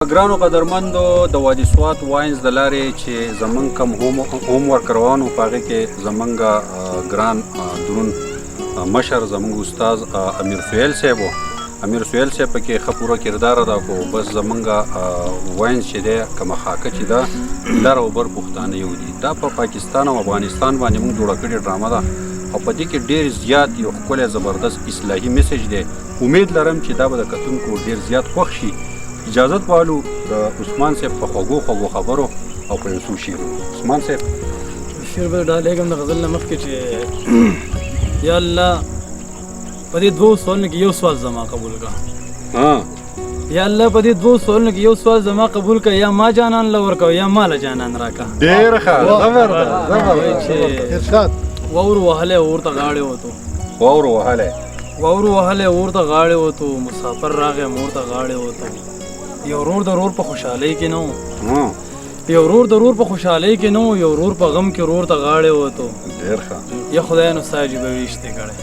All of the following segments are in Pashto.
ګرانو قدرمندو د وادي سوات واینز د لارې چې زمونږ کم هوم ورک روان و په هغې کې زمونږ ګران درون مشر زمونږ استاد امیر سهیل صاحب و. امیر سهیل صاحب پکې ښه پوره کردار ادا کړو. بس زمونږ واینز چې دی کومه خاکه چې ده لر او بر پښتانه یو دي. دا په پاکستان او افغانستان باندې موږ جوړه کړې ډرامه ده او په دې کې ډېر زیات یو ښکلی زبردست اصلاحي میسج دی. امید لرم چې دا به د کتونکو ډېر زیات خوښ شي. اجازت والو د عثمان صاحب په خوږو خبرو او په یو څو شعرونو. عثمان صاحب شعر به ډالېږم د غزل نه مخکې چې یا الله په دې دوو سوالونو کې یو سوال زما قبول کړه. یا الله په دې دوو سوالونو کې یو سوال زما قبول کړه، یا ما جانان له ورکوه یا ما له جانان راکړه. ډېر ښه زبردست ارشاد. واور وهلی ورته غاړې وتو، واور وهلی ورته غاړې وتو، مسافر راغی ورته غاړې وتو. یو ورور د ورور په خوشحالۍ کې نه و، یو ورور د ورور په خوشحالۍ کې نه و، یو ورور په غم کې ورور ته غاړې وتو. ډېر ښه. یا خدای نو ستا عجیبه ویشتې کړی،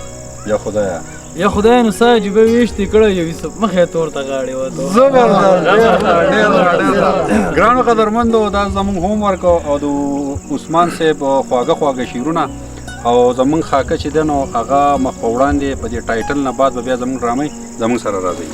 یا خدایه نو ستا عجیبه ویشتې کړی، یو یوسف مخې ته ورته غاړې وتو. زبردست. ګرانو قدرمندو دا زمونږ هوم ورک او د عثمان صاحب خواږه شعرونه او زمونږ خاکه چې دی نو هغه مخ په وړاندې په دې ټایټل نه بعد به بیا زمونږ ډرامې زمونږ سره راځي.